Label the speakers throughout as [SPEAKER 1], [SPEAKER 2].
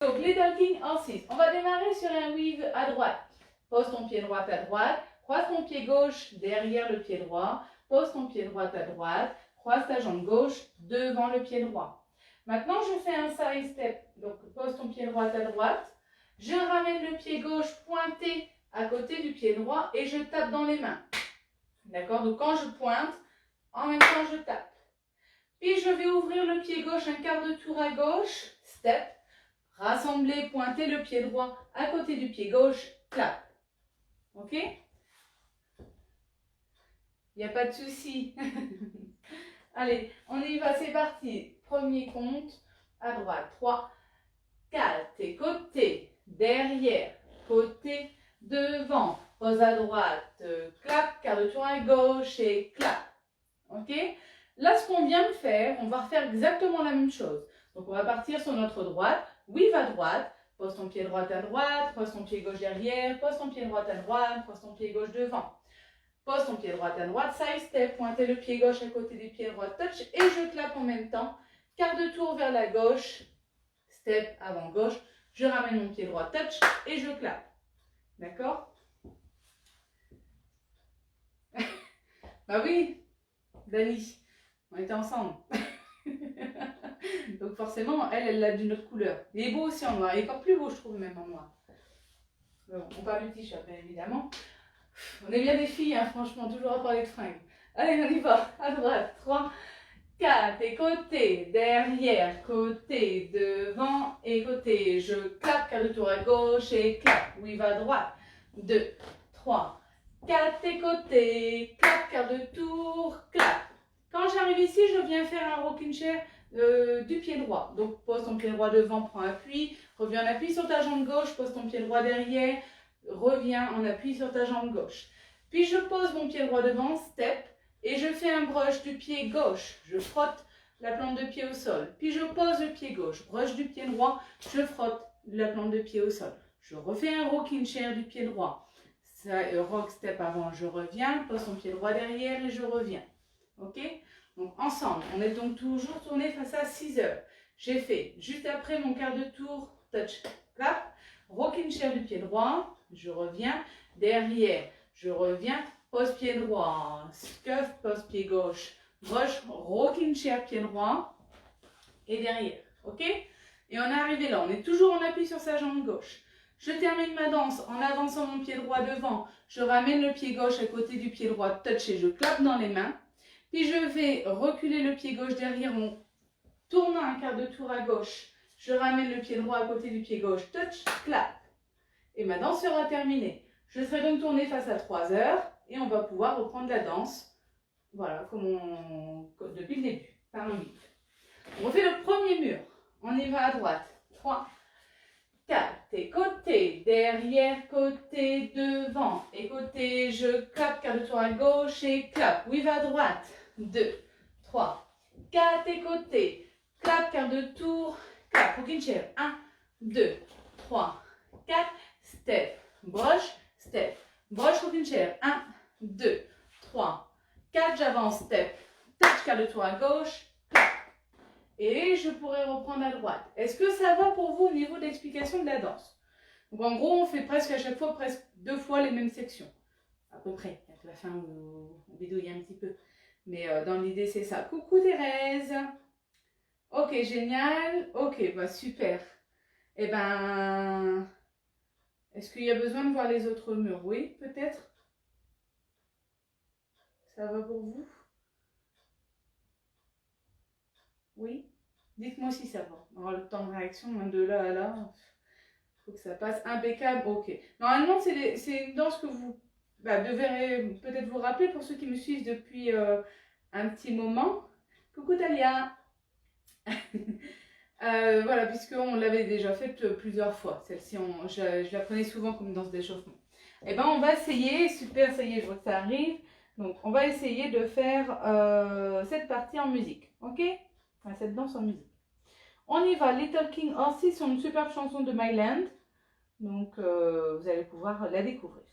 [SPEAKER 1] Donc, les talking horses. On va démarrer sur un weave à droite. Pose ton pied droit à droite. Croise ton pied gauche derrière le pied droit. Pose ton pied droit à droite. Croise ta jambe gauche devant le pied droit. Maintenant, je fais un side step. Donc, pose ton pied droit à droite. Je ramène le pied gauche pointé à côté du pied droit et je tape dans les mains. D'accord? Donc, quand je pointe, en même temps, je tape. Puis, je vais ouvrir le pied gauche un quart de tour à gauche. Step. Rassembler, pointer le pied droit à côté du pied gauche. Clap. Ok? Il n'y a pas de souci. Allez, on y va, c'est parti. Premier compte, à droite. 3, 4, et côté, derrière, côté, devant. Pose à droite, clap, quart de tour à gauche et clap. Ok? Là, ce qu'on vient de faire, on va refaire exactement la même chose. Donc, on va partir sur notre droite. Weave à droite. Pose ton pied droit à droite. Pose ton pied gauche derrière. Pose ton pied droit à droite. Pose ton pied gauche devant. Pose ton pied droit à droite. Side step. Pointez le pied gauche à côté du pied droit. Touch. Et je clappe en même temps. Quart de tour vers la gauche. Step avant gauche. Je ramène mon pied droit. Touch. Et je clappe. D'accord? Bah oui, Dani. On était ensemble. Donc forcément, elle l'a d'une autre couleur. Il est beau aussi en noir. Il est encore plus beau, je trouve, même en noir. Bon, on parle du t-shirt, bien évidemment. On est bien des filles, hein, franchement, toujours à parler de fringues. Allez, on y va. À droite. 3, 4. Et côté, derrière, côté, devant et côté. Je clappe, quart de tour à gauche et clap. Weave à droite. 2, 3, 4 et côté. Clap, quart de tour, clap. Quand j'arrive ici, je viens faire un rocking chair du pied droit. Donc, pose ton pied droit devant, prends appui. Reviens en appui sur ta jambe gauche, pose ton pied droit derrière. Reviens en appui sur ta jambe gauche. Puis, je pose mon pied droit devant, step. Et je fais un brush du pied gauche. Je frotte la plante de pied au sol. Puis, je pose le pied gauche. Brush du pied droit, je frotte la plante de pied au sol. Je refais un rocking chair du pied droit. Ça, rock step avant, je reviens. Pose ton pied droit derrière et je reviens. Ok? Donc ensemble, on est donc toujours tourné face à 6 heures. J'ai fait juste après mon quart de tour, touch, clap, rocking chair du pied droit, je reviens, derrière, je reviens, pose pied droit, scuff, pose pied gauche, brush, rocking chair pied droit et derrière. Ok? Et on est arrivé là, on est toujours en appui sur sa jambe gauche. Je termine ma danse en avançant mon pied droit devant, je ramène le pied gauche à côté du pied droit, touch et je clappe dans les mains. Puis je vais reculer le pied gauche derrière en tournant un quart de tour à gauche. Je ramène le pied droit à côté du pied gauche. Touch, clap. Et ma danse sera terminée. Je serai donc tournée face à 3 heures et on va pouvoir reprendre la danse. Voilà, comme depuis le début, par un weave. On refait le premier mur. On y va à droite. 3, 4. Et côté, derrière, côté, devant. Et côté, je clappe, quart de tour à gauche et clap. Weave à droite. 2, 3, 4 et côté. Clap, quart de tour, clap. Rocking chair. 1, 2, 3, 4. Step, brush, step. Brush, rocking chair. 1, 2, 3, 4. J'avance, step. Touch, quart de tour à gauche. Clap. Et je pourrais reprendre à droite. Est-ce que ça va pour vous au niveau de l'explication de la danse? Donc en gros, on fait presque à chaque fois, presque 2 fois les mêmes sections. À peu près. À la fin, on bidouille un petit peu. Mais dans l'idée, c'est ça. Coucou Thérèse. Ok, génial. Ok, bah super. Eh ben, est-ce qu'il y a besoin de voir les autres murs? Oui, peut-être. Ça va pour vous? Oui? Dites-moi si ça va. On aura le temps de réaction, de là à là. Il faut que ça passe impeccable. Ok. Normalement, c'est une danse que vous devrez peut-être vous rappeler pour ceux qui me suivent depuis un petit moment. Coucou Talia. Voilà, puisqu'on l'avait déjà faite plusieurs fois. Celle-ci, je la prenais souvent comme danse d'échauffement. Eh ben, on va essayer. Super, ça y est, je vois que ça arrive. Donc, on va essayer de faire cette partie en musique. Ok? Enfin, cette danse en musique. On y va. Little King Horsey, c'est une superbe chanson de Myland. Donc, vous allez pouvoir la découvrir.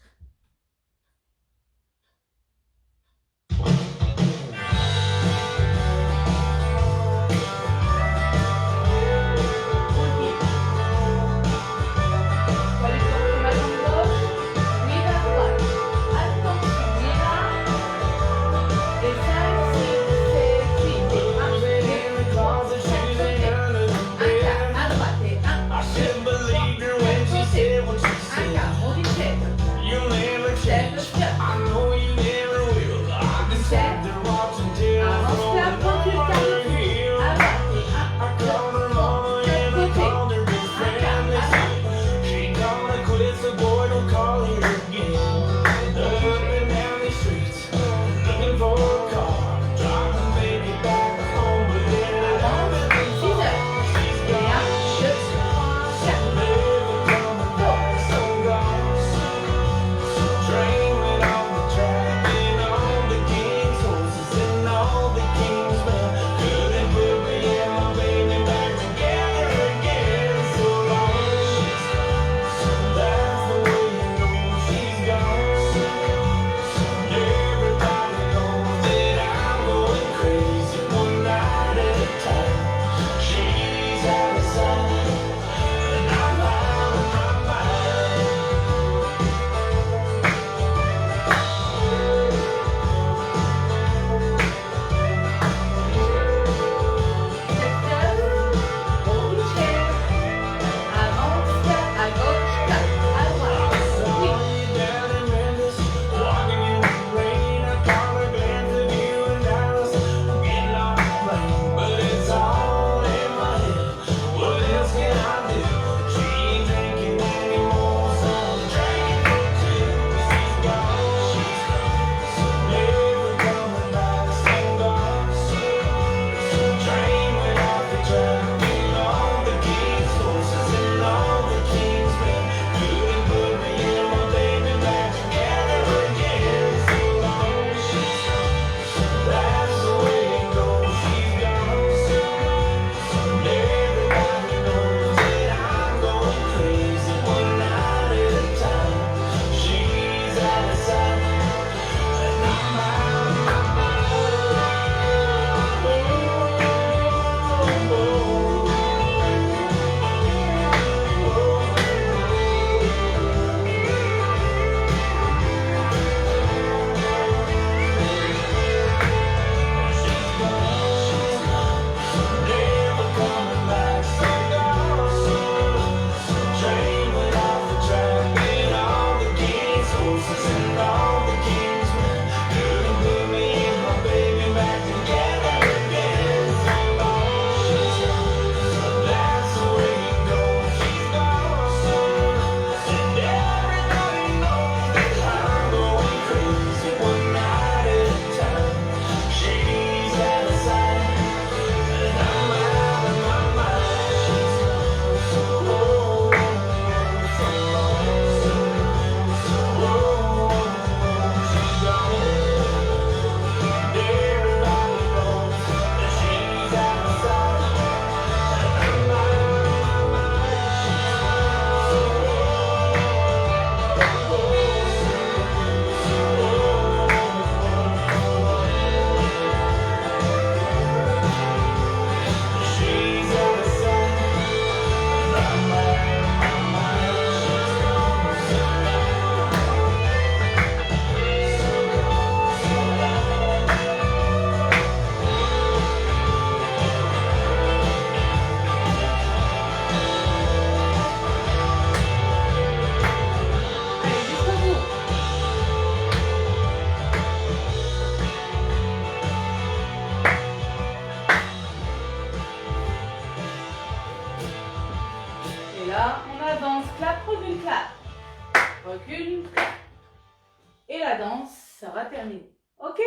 [SPEAKER 1] Voilà, on avance, clap, recule, clap. Recule, clap. Et la danse sera terminée. Ok?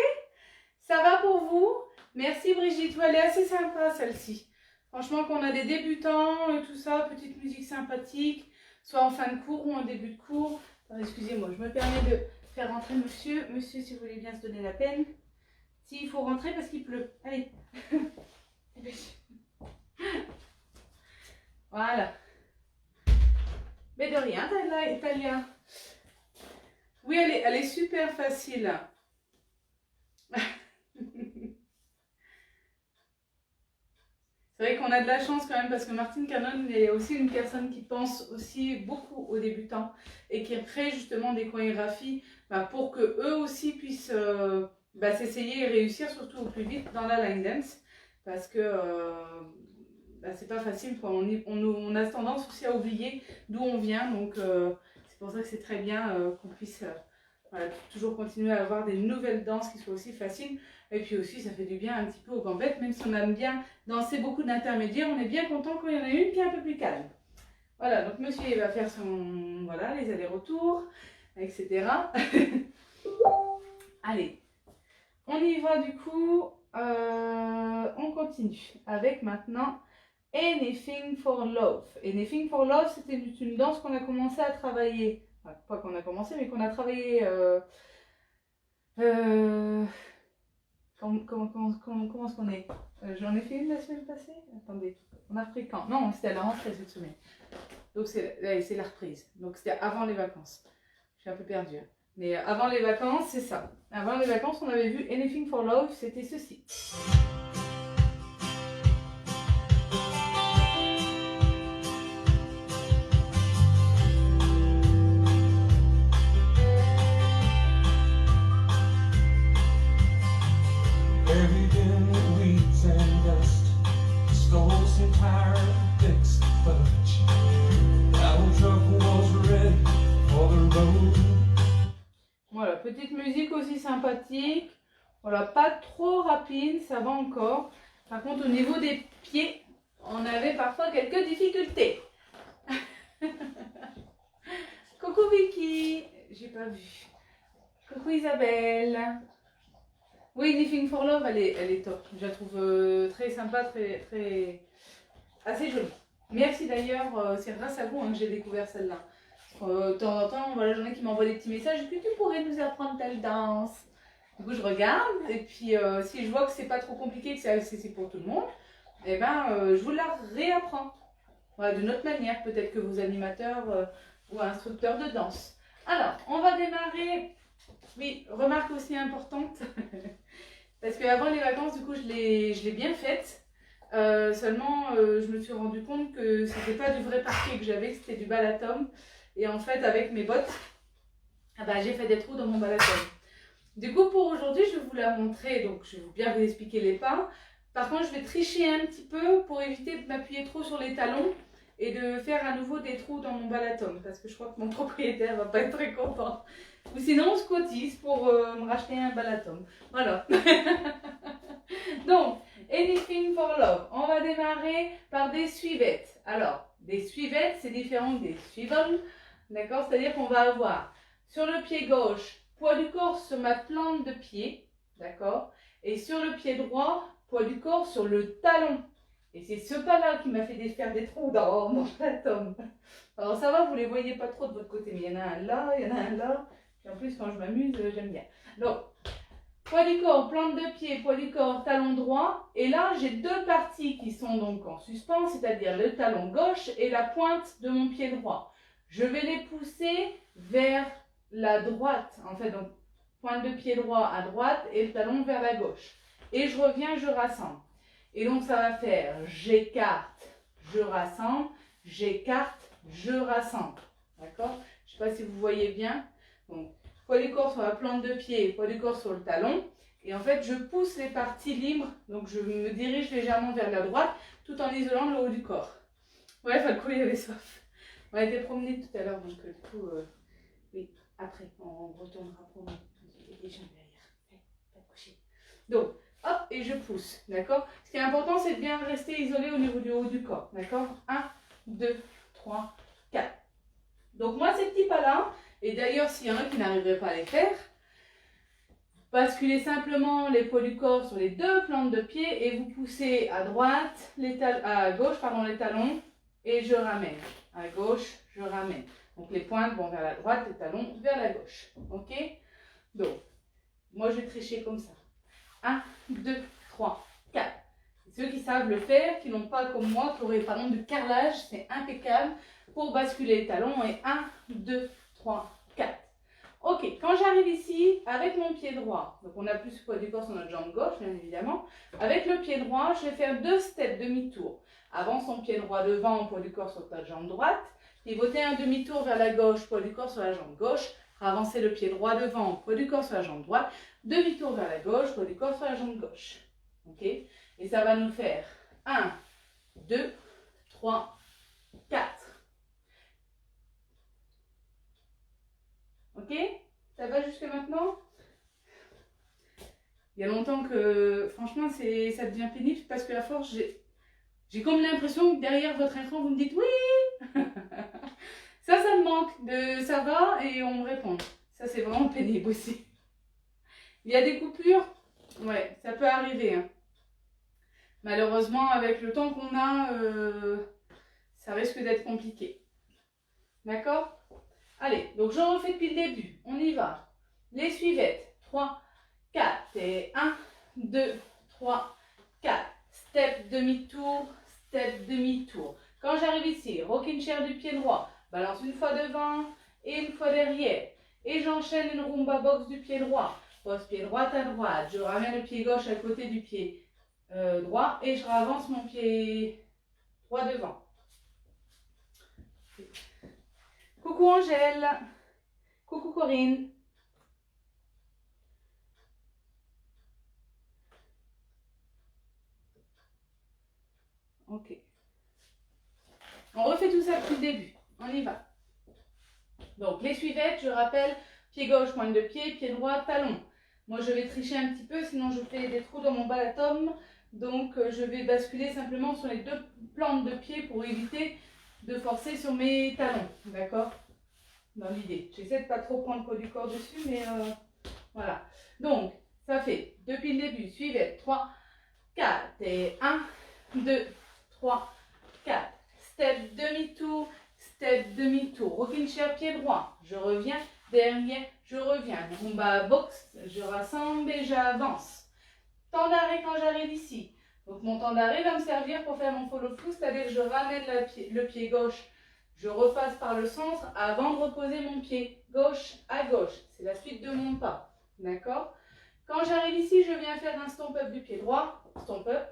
[SPEAKER 1] Ça va pour vous? Merci Brigitte, elle est assez sympa celle-ci. Franchement, quand on a des débutants et tout ça, petite musique sympathique, soit en fin de cours ou en début de cours. Excusez-moi, je me permets de faire rentrer monsieur. Monsieur, si vous voulez bien se donner la peine. Si, il faut rentrer parce qu'il pleut. Allez. Voilà. Mais de rien, Talia. Oui, elle est super facile. C'est vrai qu'on a de la chance quand même parce que Martine Cannon est aussi une personne qui pense aussi beaucoup aux débutants et qui crée justement des chorégraphies pour que eux aussi puissent s'essayer et réussir surtout au plus vite dans la line dance parce que c'est pas facile quoi. On a tendance aussi à oublier d'où on vient donc c'est pour ça que c'est très bien qu'on puisse toujours continuer à avoir des nouvelles danses qui soient aussi faciles. Et puis aussi, ça fait du bien un petit peu aux gambettes, même si on aime bien danser beaucoup d'intermédiaires, on est bien content quand il y en a une qui est un peu plus calme. Voilà, donc monsieur il va faire les allers-retours, etc. Allez, on y va du coup, on continue avec maintenant Anything for Love. Anything for Love, c'était une danse qu'on a commencé à travailler, enfin, pas qu'on a commencé, mais qu'on a travaillé... Comment est-ce qu'on est? J'en ai fait une la semaine passée? Attendez, on a repris quand? Non, c'était à la rentrée cette semaine. Donc c'est la reprise. Donc c'était avant les vacances. Je suis un peu perdue. Hein. Mais avant les vacances, c'est ça. Avant les vacances, on avait vu Anything for Love, c'était ceci. Voilà, petite musique aussi sympathique. Voilà, pas trop rapide, ça va encore. Par contre, au niveau des pieds, on avait parfois quelques difficultés. Coucou Vicky, j'ai pas vu. Coucou Isabelle. Oui, Anything for Love, elle est top. Je la trouve très sympa, assez jolie. Merci d'ailleurs, c'est grâce à vous que j'ai découvert celle-là. De temps en temps, voilà, j'en ai qui m'envoient des petits messages. Est-ce que tu pourrais nous apprendre telle danse? Du coup, je regarde et puis si je vois que c'est pas trop compliqué, que c'est accessible pour tout le monde, eh ben, je vous la réapprends. Voilà, d'une autre manière, peut-être que vos animateurs ou instructeurs de danse. Alors, on va démarrer. Oui, remarque aussi importante, parce qu'avant les vacances, du coup, je l'ai bien faite. Seulement, je me suis rendu compte que c'était pas du vrai parquet que j'avais, que c'était du balatom. Et en fait, avec mes bottes, j'ai fait des trous dans mon balatom. Du coup, pour aujourd'hui, je vais vous la montrer. Donc, je vais bien vous expliquer les pas. Par contre, je vais tricher un petit peu pour éviter de m'appuyer trop sur les talons et de faire à nouveau des trous dans mon balatom. Parce que je crois que mon propriétaire va pas être très content. Ou sinon, on se cotise pour me racheter un balatom. Voilà. Donc, Anything for Love. On va démarrer par des suivettes. Alors, des suivettes, c'est différent des swivels. D'accord? C'est-à-dire qu'on va avoir sur le pied gauche, poids du corps sur ma plante de pied. D'accord? Et sur le pied droit, poids du corps sur le talon. Et c'est ce pas-là qui m'a fait faire des trous dans mon balatom. Alors ça va, vous ne les voyez pas trop de votre côté, mais il y en a un là, il y en a un là. Et en plus, quand je m'amuse, j'aime bien. Donc, poids du corps, plante de pied, poids du corps, talon droit. Et là, j'ai deux parties qui sont donc en suspens, c'est-à-dire le talon gauche et la pointe de mon pied droit. Je vais les pousser vers la droite. En fait, donc, pointe de pied droit à droite et le talon vers la gauche. Et je reviens, je rassemble. Et donc, ça va faire j'écarte, je rassemble, j'écarte, je rassemble. D'accord? Je ne sais pas si vous voyez bien. Donc, poids du corps sur la plante de pied, poids du corps sur le talon. Et en fait, je pousse les parties libres. Donc, je me dirige légèrement vers la droite tout en isolant le haut du corps. Ouais, Falco, il avait soif. On a été promener tout à l'heure. Donc, du coup, oui, après, on retournera promener. Les jambes derrière. Pas de coucher. Donc, hop, et je pousse. D'accord? Ce qui est important, c'est de bien rester isolé au niveau du haut du corps. D'accord? 1, 2, 3, 4. Donc moi, ces petits pas-là, et d'ailleurs, s'il y en a qui n'arriveraient pas à les faire, basculez simplement les poids du corps sur les deux plantes de pied et vous poussez à droite, à gauche, pardon, les talons et je ramène. À gauche, je ramène. Donc les pointes vont vers la droite, les talons vers la gauche. Ok? Donc, moi je vais tricher comme ça. 1, 2, 3, 4. Ceux qui savent le faire, qui n'ont pas comme moi, qui auraient par exemple du carrelage, c'est impeccable pour basculer les talons. Et 1, 2, 3, 4. Ok, quand j'arrive ici, avec mon pied droit, donc on a plus le poids du corps sur notre jambe gauche, bien évidemment. Avec le pied droit, je vais faire 2 steps demi-tour. Avance son pied droit devant, poids du corps sur ta jambe droite. Pivoter un demi-tour vers la gauche, poids du corps sur la jambe gauche. Avancer le pied droit devant, poids du corps sur la jambe droite. Demi-tour vers la gauche, poids du corps sur la jambe gauche. Ok? Et ça va nous faire 1, 2, 3, 4. Ok? Ça va jusque maintenant? Il y a longtemps que, franchement, ça devient pénible parce que à force, j'ai comme l'impression que derrière votre écran, vous me dites oui. Ça me manque de ça va et on me répond. Ça, c'est vraiment pénible aussi. Il y a des coupures? Ouais, ça peut arriver. Hein. Malheureusement, avec le temps qu'on a, ça risque d'être compliqué. D'accord? Allez, donc je refais depuis le début. On y va. Les suivettes. 3, 4. Et 1, 2, 3, 4. Step demi-tour, step demi-tour. Quand j'arrive ici, rocking chair du pied droit. Balance une fois devant et une fois derrière. Et j'enchaîne une rumba box du pied droit. Pose pied droit à droite. Je ramène le pied gauche à côté du pied droit et je avance mon pied droit devant. Coucou Angèle. Coucou Corinne. Ok. On refait tout ça depuis le début. On y va. Donc les suivettes, je rappelle, pied gauche, pointe de pied, pied droit, talon. Moi je vais tricher un petit peu, sinon je fais des trous dans mon balatum. Donc je vais basculer simplement sur les deux plantes de pied pour éviter de forcer sur mes talons. D'accord? Dans l'idée. J'essaie de pas trop prendre le poids du corps dessus, mais voilà. Donc, ça fait, depuis le début, suivez 3, 4 et 1, 2, 3, 4. Step demi-tour, step demi-tour. Rocking chair, pied droit. Je reviens, derrière, je reviens. Rumba box, je rassemble et j'avance. Temps d'arrêt quand j'arrive ici. Donc, mon temps d'arrêt va me servir pour faire mon follow through, c'est-à-dire que je ramène le pied gauche. Je repasse par le centre avant de reposer mon pied gauche à gauche. C'est la suite de mon pas. D'accord? Quand j'arrive ici, je viens faire un stomp up du pied droit. Stomp up.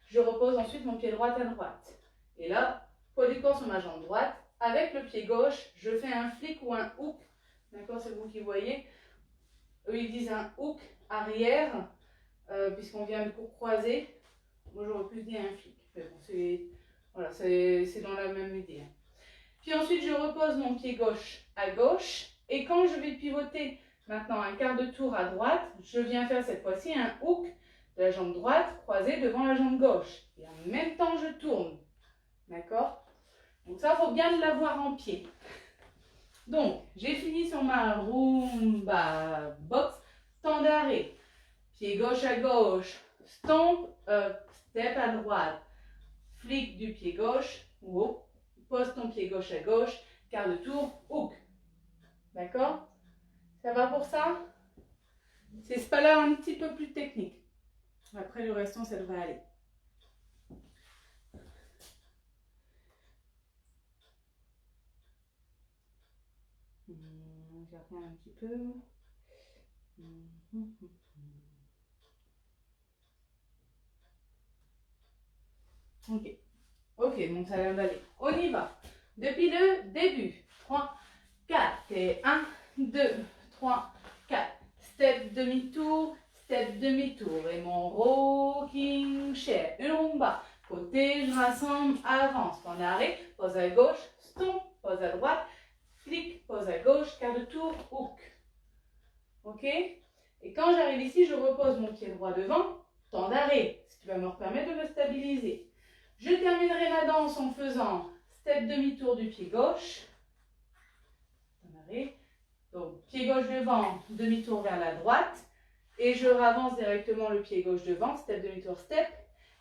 [SPEAKER 1] Je repose ensuite mon pied droit à droite. Et là, poids du corps sur ma jambe droite. Avec le pied gauche, je fais un flick ou un hook. D'accord? C'est vous qui voyez. Eux, ils disent un hook arrière, puisqu'on vient de cours croisé. Moi, j'aurais pu dire un flick. Mais bon, c'est dans la même idée. Puis ensuite, je repose mon pied gauche à gauche. Et quand je vais pivoter maintenant un quart de tour à droite, je viens faire cette fois-ci un hook de la jambe droite croisée devant la jambe gauche. Et en même temps, je tourne. D'accord? Donc ça, il faut bien l'avoir en pied. Donc, j'ai fini sur ma rumba box. Temps d'arrêt. Pied gauche à gauche. Stomp up. Step à droite. Flick du pied gauche. Whoop. Pose ton pied gauche à gauche, quart de tour, hook. D'accord? Ça va pour ça? C'est ce pas-là un petit peu plus technique. Après le restant, ça devrait aller. Je reviens un petit peu. Ok. Ok, donc ça a l'air d'aller. On y va. Depuis le début. 3, 4 et 1, 2, 3, 4. Step demi-tour, step demi-tour. Et mon rocking chair. Une rumba. Côté, je rassemble, avance. Temps d'arrêt, pose à gauche, stomp, pose à droite, flick, pose à gauche, quart de tour, hook. Ok? Et quand j'arrive ici, je repose mon pied droit devant, temps d'arrêt, ce qui va me permettre de me stabiliser. Je terminerai la danse en faisant step demi-tour du pied gauche. Donc, pied gauche devant, demi-tour vers la droite. Et je ravance directement le pied gauche devant, step demi-tour, step.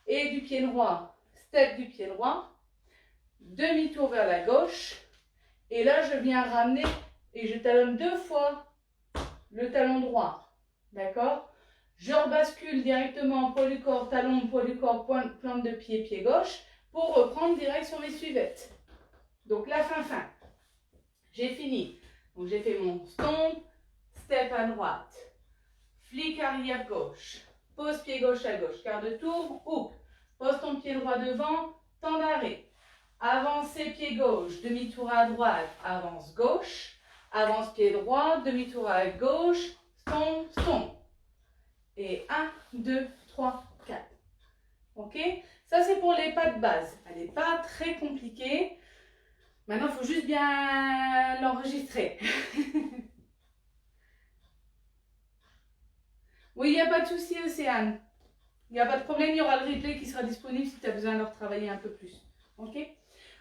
[SPEAKER 1] Et du pied droit, step du pied droit. Demi-tour vers la gauche. Et là, je viens ramener et je talonne 2 fois le talon droit. D'accord? Je rebascule directement poids du corps, talon, poids du corps, plante de pied, pied gauche, pour reprendre direct sur mes suivettes. Donc la fin. J'ai fini. Donc j'ai fait mon stomp, step à droite, flic arrière gauche, pose pied gauche à gauche, quart de tour, hook, pose ton pied droit devant, temps d'arrêt. Avancez pied gauche, demi-tour à droite, avance gauche, avance pied droit, demi-tour à gauche, stomp, stomp. Et 1, 2, 3, 4. Ok? Ça, c'est pour les pas de base. Elle n'est pas très compliquée. Maintenant, il faut juste bien l'enregistrer. Oui, il n'y a pas de souci, Océane. Il n'y a pas de problème, il y aura le replay qui sera disponible si tu as besoin de le retravailler un peu plus. Ok?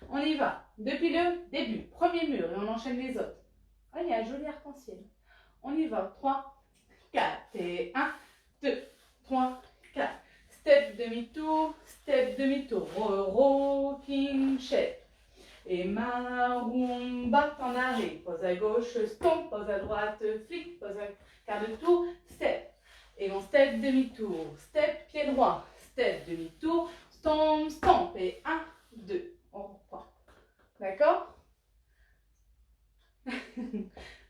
[SPEAKER 1] On y va. Depuis le début, premier mur, et on enchaîne les autres. Oh, il y a un joli arc-en-ciel. On y va. 3, 4, et 1, 2, 3, 4. Step demi-tour, rocking shape. Et marumba en arrêt. Pose à gauche, stomp, pose à droite, flic, pose à quart de tour, step. Et mon step demi-tour, step pied droit, step demi-tour, stomp, stomp. Et 1, 2, on reprend. D'accord?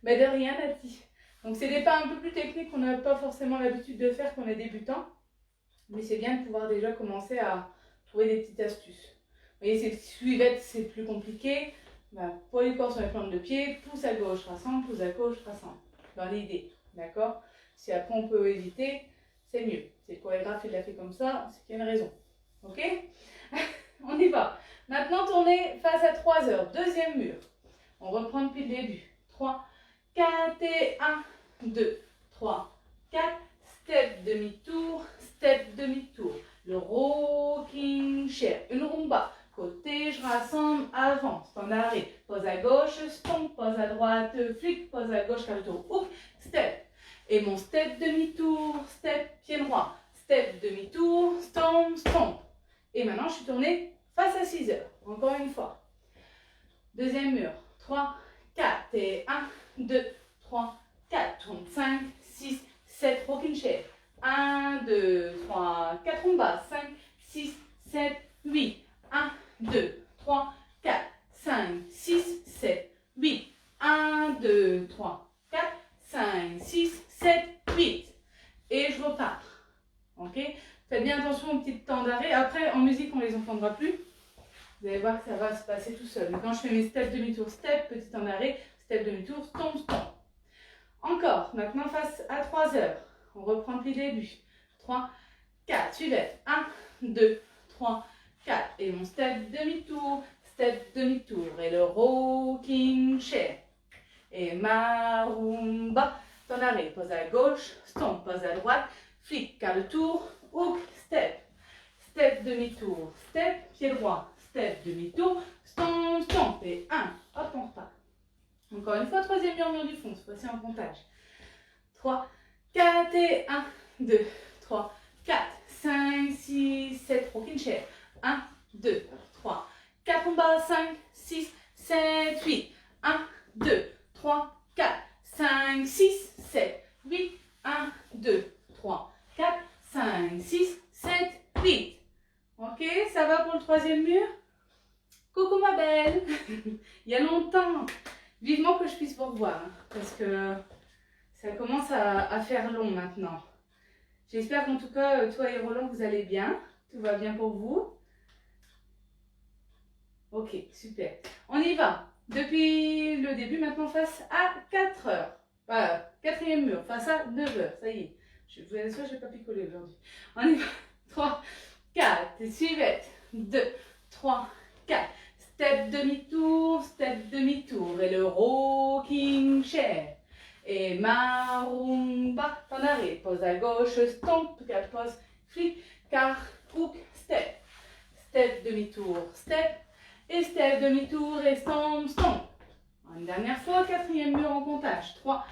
[SPEAKER 1] Mais de rien, Nati. Donc c'est des pas un peu plus techniques qu'on n'a pas forcément l'habitude de faire quand on est débutant. Mais c'est bien de pouvoir déjà commencer à trouver des petites astuces. Vous voyez, ces suivettes, c'est plus compliqué. Poids du corps sur les plantes de pied, pouce à gauche, rassemble, pouce à gauche, rassemble. Dans l'idée, d'accord? Si après on peut éviter, c'est mieux. Si le chorégraphe il l'a fait comme ça, c'est qu'il y a une raison. Ok? On y va. Maintenant, tournez face à 3 heures. Deuxième mur. On reprend depuis le début. 3, 4 et 1, 2, 3, 4. Step demi-tour, step demi-tour. Le rocking chair. Une rumba. Côté, je rassemble, avance, en arrêt. Pose à gauche, stomp, pose à droite, flic, pose à gauche, quart de tour, hook, step. Et mon step demi-tour, step pied droit. Step demi-tour, stomp, stomp. Et maintenant, je suis tournée face à 6 heures. Encore une fois. Deuxième mur. 3, 4 et 1, 2, 3, 4. Tourne 5, 6, 7. Rocking chair. 1, 2, 3, 4. Rumba. 5, 6, 7, 8. 1, 2, 3, 4, 5, 6, 7, 8. 1, 2, 3, 4, 5, 6, 7, 8. Et je repars. Ok? Faites bien attention aux petits temps d'arrêt. Après, en musique, on ne les entendra plus. Vous allez voir que ça va se passer tout seul. Mais quand je fais mes steps demi-tour, step, petit temps d'arrêt, step demi-tour, stomp, stomp. Encore. Maintenant, face à 3 heures. On reprend depuis le début. 3, 4. Suivez. 1, 2, 3, 4. Et mon step demi-tour. Et le rocking chair. Et marumba. Temps d'arrêt. Pose à gauche. Stomp. Pose à droite. Flic. Quart de tour. Hook. Step. Step demi-tour. Step. Pied droit. Step demi-tour. Stomp. Stomp. Et 1. Hop, on repart. Encore une fois, troisième murmure du fond. Voici un comptage. 3, 4 et 1, 2, 3, 4, 5, 6, 7. Rocking chair. 1, 2, 3, 4 en bas, 5, 6, 7, 8. 1, 2, 3, 4, 5, 6, 7, 8. 1, 2, 3, 4, 5, 6, 7, 8. Ok, ça va pour le troisième mur? Coucou ma belle. Il y a longtemps. Vivement que je puisse vous revoir, hein, parce que ça commence à faire long maintenant. J'espère qu'en tout cas, toi et Roland, vous allez bien. Tout va bien pour vous. Ok, super. On y va. Depuis le début, maintenant face à 4 heures. Voilà, quatrième mur, face à 9 heures. Ça y est. Je vous assure, je n'ai pas picolé aujourd'hui. On y va. 3, 4. Et suivette. 2, 3, 4. Step demi-tour. Et le rocking chair. Et marumba. En arrêt. Pose à gauche. Stomp. Pose. Flic. Car. Hook. Step. Step demi-tour. Step. et step, demi-tour et stomp, stomp. Une dernière fois, quatrième mur en comptage. 3,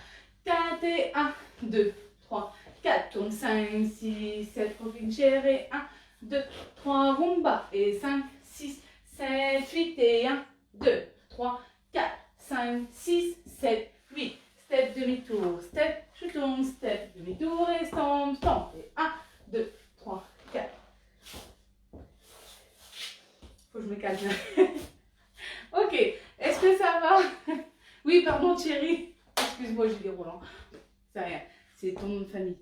[SPEAKER 1] 4 et 1, 2, 3, 4. Tourne 5, 6, 7, rocking chair et 1, 2, 3, rumba et 5, 6, 7, 8 et 1, 2, 3, 4, 5, 6, 7, 8. Step, demi-tour, step, je tourne, step, demi-tour et stomp, stomp. Et 1, 2, 3, 4. Faut que je me calme. Ok, est-ce que ça va? Oui, pardon Thierry. Excuse-moi, j'ai des roulants. C'est rien, c'est ton nom de famille.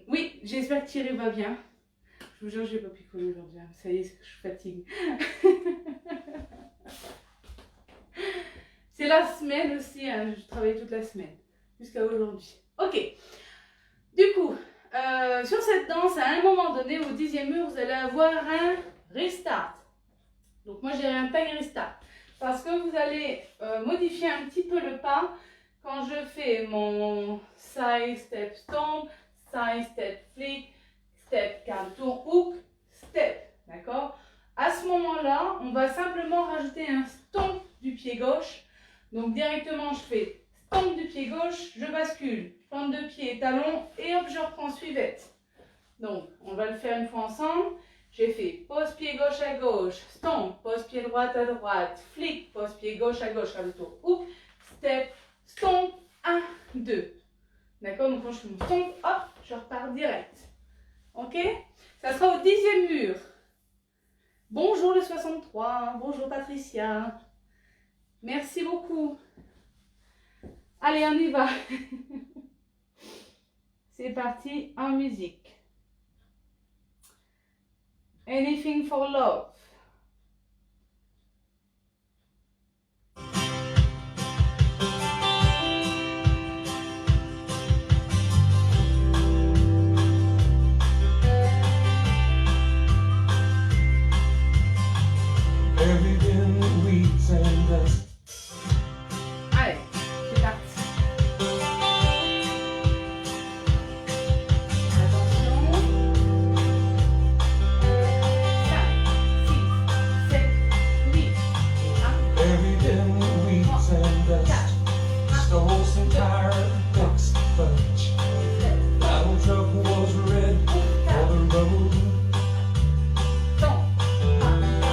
[SPEAKER 1] Oui, j'espère que Thierry va bien. Je vous jure, j'ai pas picolé aujourd'hui. Ça y est, je fatigue. C'est la semaine aussi, hein. Je travaille toute la semaine. Jusqu'à aujourd'hui. Ok. Du coup, sur cette danse, à un moment donné, au 10e mur, vous allez avoir un restart. Donc moi, j'ai un tag restart. Parce que vous allez modifier un petit peu le pas quand je fais mon side step stomp, side step flick, step quart de tour hook, step. D'accord? À ce moment-là, on va simplement rajouter un stomp du pied gauche. Donc directement, je fais stomp du pied gauche, je bascule, plante de pied, talon et hop, je reprends suivette. Donc, on va le faire une fois ensemble. J'ai fait pose pied gauche à gauche, stomp, pose pied droite à droite, flick, pose pied gauche à gauche, à le tour, hook, step, stomp, 1, 2. D'accord? Donc quand je fais mon stomp, hop, je repars direct. Ok? Ça sera au 10e mur. Bonjour le 63, bonjour Patricia. Merci beaucoup. Allez, on y va. C'est parti en musique. Anything for love. Allez, c'est parti. Attention. 5, 6, 7, 8. 1, 2, 3, 4.
[SPEAKER 2] Stole some tire, fixed fudge. Battle truck was red for the road.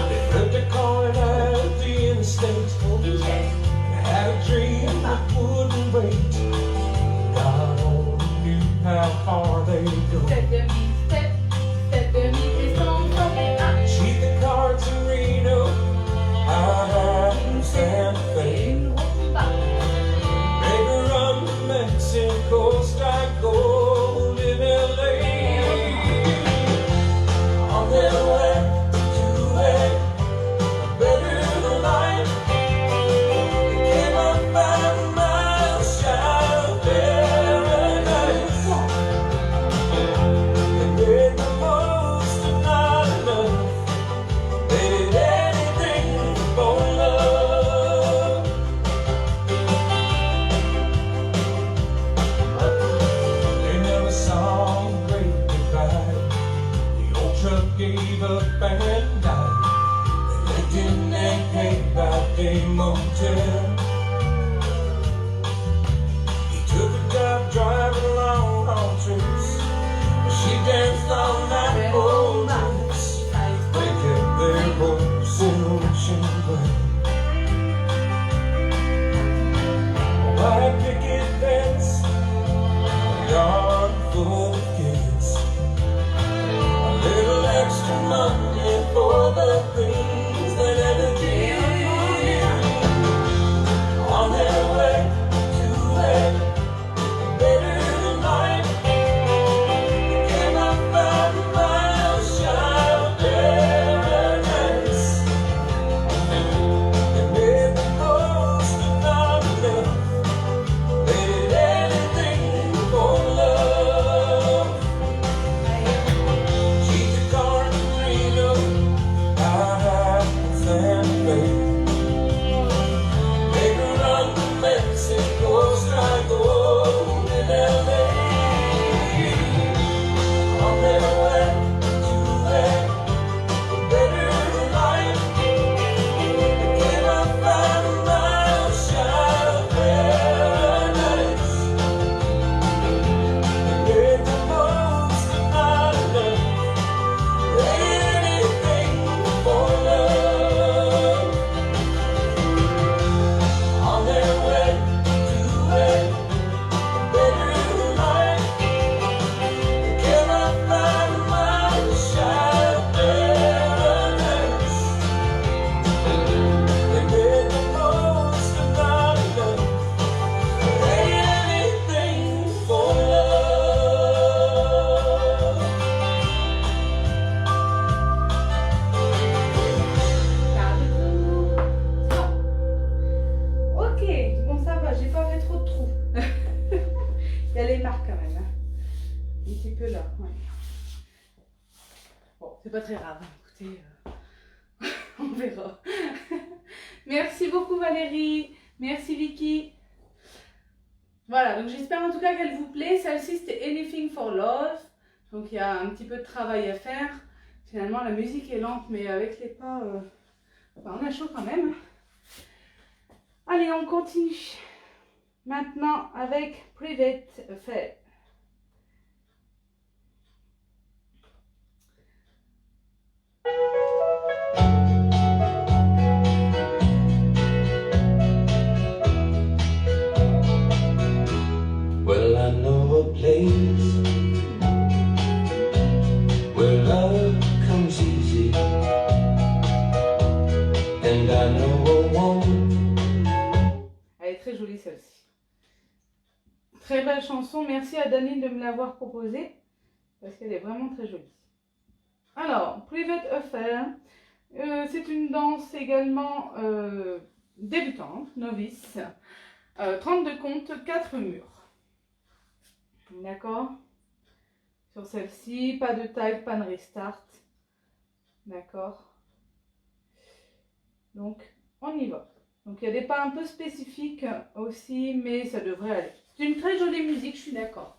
[SPEAKER 2] They flipped a coin at the interstate and had a dream that wouldn't wait. God only knew how far they'd go.
[SPEAKER 1] Step demi et stomp, stomp et 1.
[SPEAKER 2] Cheat the cards in Reno, out in Santa Fe.
[SPEAKER 1] Une rumba.
[SPEAKER 2] Maybe run to Mexico, strike gold in LA. On their way to a better life, they came up 5 miles shy of paradise. They made the most of not enough. They did anything for love. They never saw a great divide. The old truck gave up and died. They lived in a pay-by-day motel. He took a job driving long-haul trips. She danced all night for trips. They kept their hopes in ocean blue. A white picket fence, a yard full of kids. A little extra money for the things they never did.
[SPEAKER 1] ça va, j'ai pas fait trop de trous. Il y a les marques quand même. Hein. Un petit peu là. Ouais. Bon, c'est pas très grave. Écoutez, on verra. Merci beaucoup Valérie. Merci Vicky. Voilà, donc j'espère en tout cas qu'elle vous plaît. Celle-ci c'était Anything for Love. Donc il y a un petit peu de travail à faire. Finalement la musique est lente, mais avec les pas, on a chaud quand même. Allez, on continue. Maintenant avec Private Affair.
[SPEAKER 2] Well, I know a place where love comes easy, and I know a woman.
[SPEAKER 1] Elle est très jolie celle-ci. Très belle chanson. Merci à Dani de me l'avoir proposée parce qu'elle est vraiment très jolie. Alors, Private Affair, c'est une danse également débutante, novice. 32 comptes, 4 murs. D'accord? Sur celle-ci, pas de tag, pas de restart. D'accord? Donc, on y va. Donc, il y a des pas un peu spécifiques aussi, mais ça devrait aller. C'est une très jolie musique, je suis d'accord.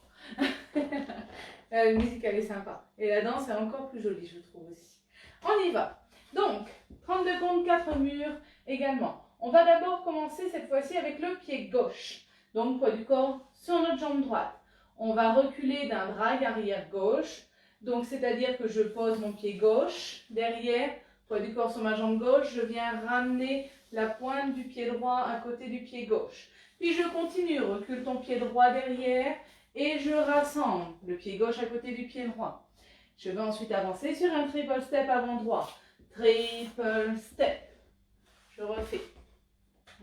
[SPEAKER 1] La musique, elle est sympa. Et la danse est encore plus jolie, je trouve aussi. On y va. Donc, 32 comptes, 4 murs également. On va d'abord commencer cette fois-ci avec le pied gauche. Donc, poids du corps sur notre jambe droite. On va reculer d'un drag arrière gauche. Donc, c'est-à-dire que je pose mon pied gauche derrière, poids du corps sur ma jambe gauche. Je viens ramener la pointe du pied droit à côté du pied gauche. Puis je continue, recule ton pied droit derrière et je rassemble le pied gauche à côté du pied droit. Je vais ensuite avancer sur un triple step avant droit. Triple step. Je refais.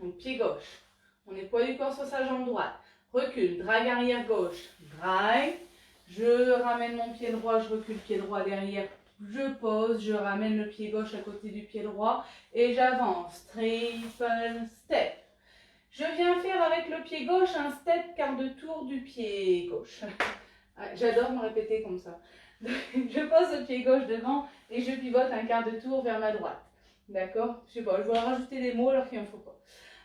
[SPEAKER 1] Donc pied gauche. On est poids du corps sur sa jambe droite. Recule, drag arrière gauche. Drag. Je ramène mon pied droit, je recule pied droit derrière. Je pose, je ramène le pied gauche à côté du pied droit et j'avance. Triple step. Je viens faire avec le pied gauche un step quart de tour du pied gauche. J'adore me répéter comme ça. Je pose le pied gauche devant et je pivote un quart de tour vers ma droite. D'accord? Je sais pas, je vais rajouter des mots alors qu'il n'en faut pas.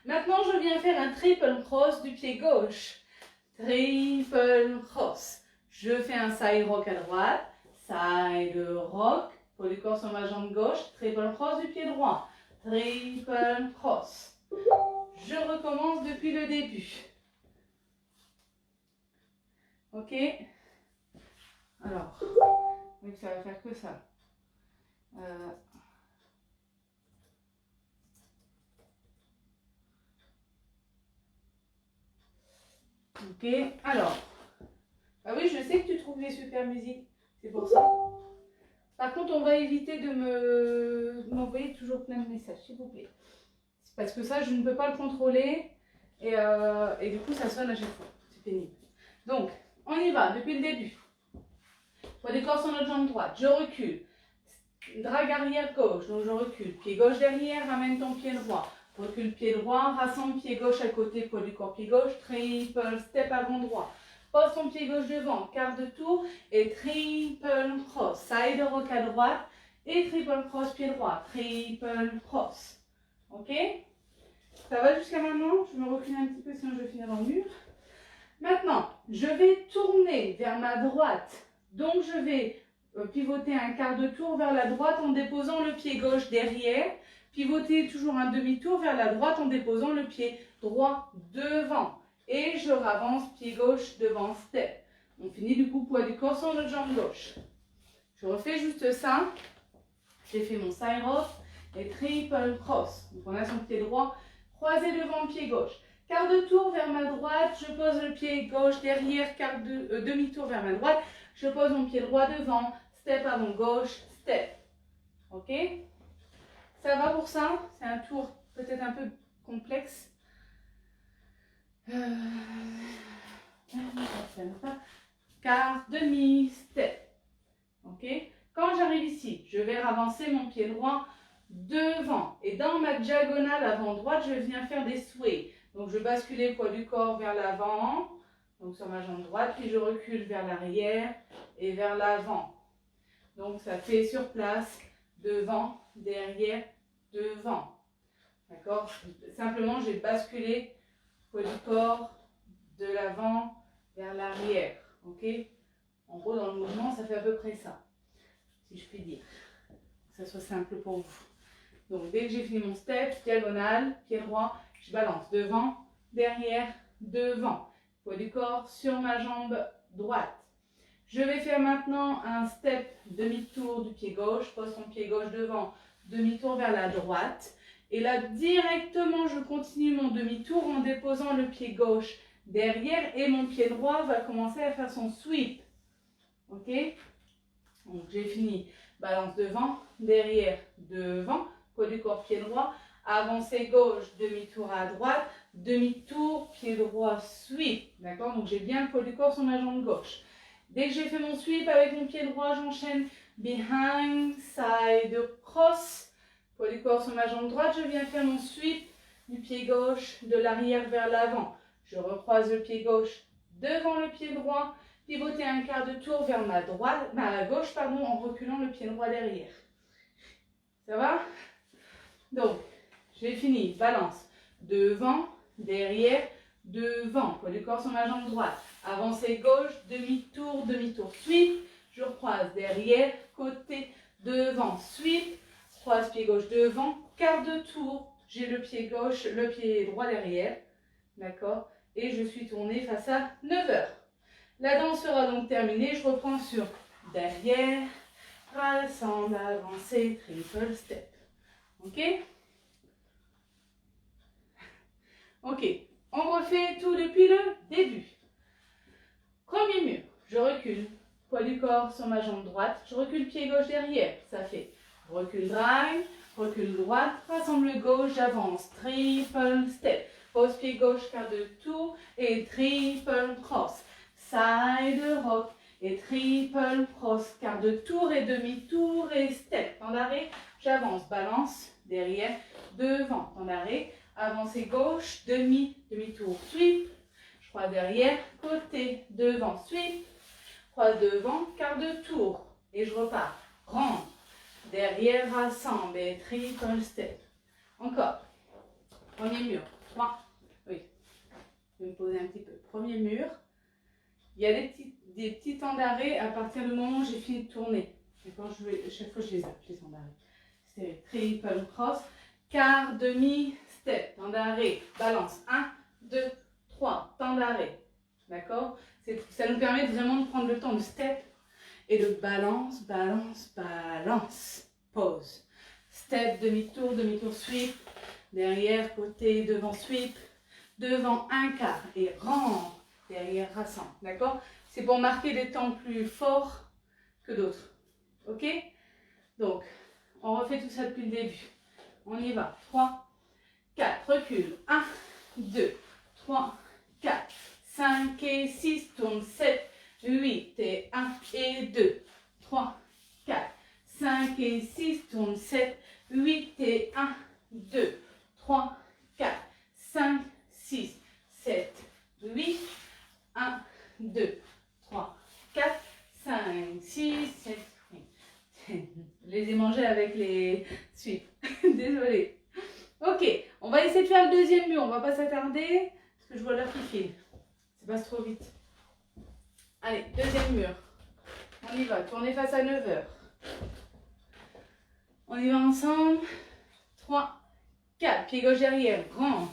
[SPEAKER 1] Maintenant, je viens faire un triple cross du pied gauche. Triple cross. Je fais un side rock à droite. Side rock. Pour le corps sur ma jambe gauche. Triple cross du pied droit. Triple cross. Je recommence depuis le début. Ok? Alors, oui, ça va faire que ça. Ok, alors. Ah oui, je sais que tu trouves les super musiques. C'est pour ça. Par contre, on va éviter de m'envoyer toujours plein de messages, s'il vous plaît. Parce que ça, je ne peux pas le contrôler. Et du coup, ça sonne à chaque fois. C'est pénible. Donc, on y va depuis le début. Poids du corps sur notre jambe droite. Je recule. Drag arrière gauche. Donc, je recule. Pied gauche derrière. Ramène ton pied droit. Recule pied droit. Rassemble pied gauche à côté. Poids du corps pied gauche. Triple step avant droit. Pose ton pied gauche devant. Quart de tour. Et triple cross. Side rock à droite. Et triple cross pied droit. Triple cross. Ok? Ça va jusqu'à maintenant? Je me recule un petit peu sinon je vais finir dans le mur. Maintenant, je vais tourner vers ma droite. Donc, je vais pivoter un quart de tour vers la droite en déposant le pied gauche derrière. Pivoter toujours un demi-tour vers la droite en déposant le pied droit devant. Et je ravance pied gauche devant step. On finit du coup poids du corps sur notre jambe gauche. Je refais juste ça. J'ai fait mon side rock et triple cross. Donc, on a son pied droit croisé devant le pied gauche. Quart de tour vers ma droite, je pose le pied gauche derrière, demi-tour vers ma droite, je pose mon pied droit devant, step avant gauche, step. Ok? Ça va pour ça? C'est un tour peut-être un peu complexe. Quart, demi, step. Ok? Quand j'arrive ici, je vais avancer mon pied droit devant. Et dans ma diagonale avant droite, je viens faire des sways. Donc, je bascule les poids du corps vers l'avant, donc sur ma jambe droite, puis je recule vers l'arrière et vers l'avant. Donc ça fait sur place, devant, derrière, devant. D'accord? Simplement, j'ai basculé le poids du corps de l'avant vers l'arrière. Ok? En gros, dans le mouvement, ça fait à peu près ça, si je puis dire. Que ça soit simple pour vous. Donc, dès que j'ai fini mon step, diagonale, pied droit, je balance devant, derrière, devant. Poids du corps sur ma jambe droite. Je vais faire maintenant un step demi-tour du pied gauche. Je pose mon pied gauche devant, demi-tour vers la droite. Et là, directement, je continue mon demi-tour en déposant le pied gauche derrière. Et mon pied droit va commencer à faire son sweep. Ok? Donc, j'ai fini. Balance devant, derrière, devant. Poids du corps, pied droit. Avancée gauche, demi-tour à droite. Demi-tour, pied droit, sweep. D'accord? Donc, j'ai bien le poids du corps sur ma jambe gauche. Dès que j'ai fait mon sweep avec mon pied droit, j'enchaîne behind, side, cross. Poids du corps sur ma jambe droite, je viens faire mon sweep du pied gauche de l'arrière vers l'avant. Je recroise le pied gauche devant le pied droit, pivoter un quart de tour vers ma gauche, en reculant le pied droit derrière. Ça va? Donc, j'ai fini. Balance. Devant, derrière, devant. Poids du corps sur ma jambe droite. Avancée gauche, demi-tour, demi-tour. Sweep. Je croise derrière, côté, devant. Sweep. Croise pied gauche devant. Quart de tour. J'ai le pied gauche, le pied droit derrière. D'accord? Et je suis tournée face à 9 heures. La danse sera donc terminée. Je reprends sur derrière, rassemble, avancée, triple step. Ok? Ok. On refait tout depuis le début. Premier mur. Je recule. Poids du corps sur ma jambe droite. Je recule pied gauche derrière. Ça fait recule drive, recule droite, rassemble gauche, j'avance. Triple step. Pose pied gauche, quart de tour et triple cross. Side rock et triple cross. Quart de tour et demi-tour et step. Temps d'arrêt, j'avance. Balance derrière, devant. Temps d'arrêt, avancée gauche, demi-tour, sweep. Je croise derrière, côté, devant, sweep. Croise devant, quart de tour. Et je repars. Rentre. Derrière, rassemble et triple step. Encore. Premier mur. 3. Oui. Je vais me poser un petit peu. Premier mur. Il y a des petits temps d'arrêt à partir du moment où j'ai fini de tourner. Chaque fois, je les zappe, les temps d'arrêt. C'est triple cross. Quart, demi, step. Temps d'arrêt. Balance. 1, 2, 3. Temps d'arrêt. D'accord? Ça nous permet vraiment de prendre le temps de step et de balance, balance, balance. Pause. Step, demi-tour, demi-tour, sweep. Derrière, côté, devant, sweep. Devant, un quart. Et rentre. Derrière, rassemble. D'accord? C'est pour marquer des temps plus forts que d'autres. Ok? Donc, on refait tout ça depuis le début. On y va. 3, 4. Recule. 1, 2, 3, 4, 5 et 6. Tourne. 7, 8 et 1 et 2, 3, 4, 5 et 6. Tourne. 7, 8 et 1, 2, 3, 4, 5, 6, 7, 8, 1, 2, 3, 4, 5, 6, 7, 8. Je les ai mangés avec les sweeps. Désolée. Ok, on va essayer de faire le deuxième mur. On va pas s'attarder parce que je vois l'heure qui file. Ça passe trop vite. Allez, deuxième mur. On y va. Tournez face à 9 heures. On y va ensemble. 3, 4. Pied gauche derrière. Grand.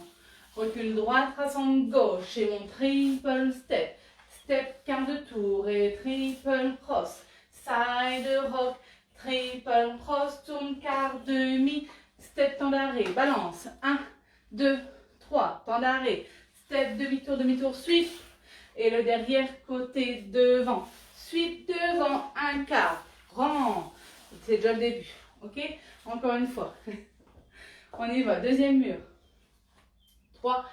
[SPEAKER 1] Recule droite, rassemble gauche. Et mon triple step. Step, quart de tour et triple cross. Side rock. Triple cross. Tourne quart, demi. Step, temps d'arrêt. Balance. 1, 2, 3. Temps d'arrêt. Step, demi-tour, demi-tour, sweep. Et le derrière, côté, devant. Sweep, devant, un quart. Grand. C'est déjà le début. Ok? Encore une fois. On y va. Deuxième mur. 3,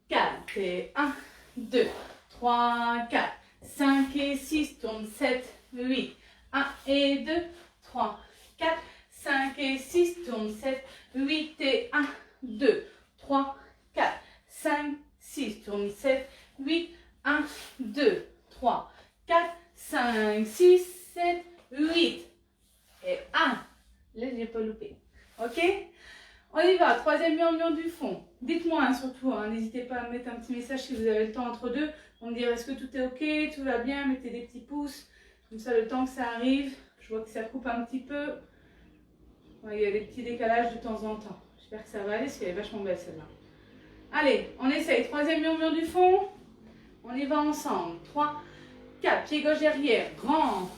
[SPEAKER 1] 4. Et 1, 2, 3, 4. 5 et 6. Tourne. 7, 8. 1 et 2, 3, 4. 5 et 6. Tourne. 7, 8 et 1, 2, 3, 4. 5, 6, tourne 7, 8, 1, 2, 3, 4, 5, 6, 7, 8. Et 1. Là, je n'ai pas loupé. Ok? On y va. Troisième murmure du fond. Dites-moi hein, surtout, hein, n'hésitez pas à me mettre un petit message si vous avez le temps entre deux. On me dire est-ce que tout est ok, tout va bien, mettez des petits pouces. Comme ça, le temps que ça arrive, je vois que ça coupe un petit peu. Ouais, il y a des petits décalages de temps en temps. J'espère que ça va aller, parce qu'elle est vachement belle celle-là. Allez, on essaye. Troisième murmure du fond. On y va ensemble. 3, 4, pied gauche derrière, grand.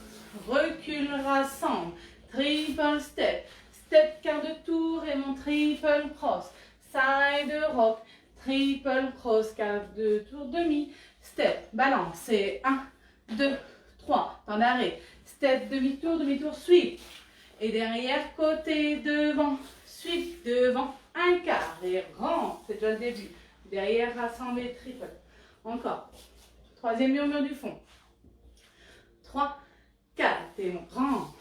[SPEAKER 1] Recule, rassemble. Triple step. Step quart de tour et mon triple cross. Side rock. Triple cross, quart de tour, demi. Step, balance. Et 1, 2, 3. Temps d'arrêt. Step, demi-tour, demi-tour, sweep. Et derrière, côté, devant. Sweep, devant. Un quart. Et grand. C'est déjà le début. Derrière, rassemble et triple. Encore. Troisième murmure du fond. 3, 4. Et mon grand.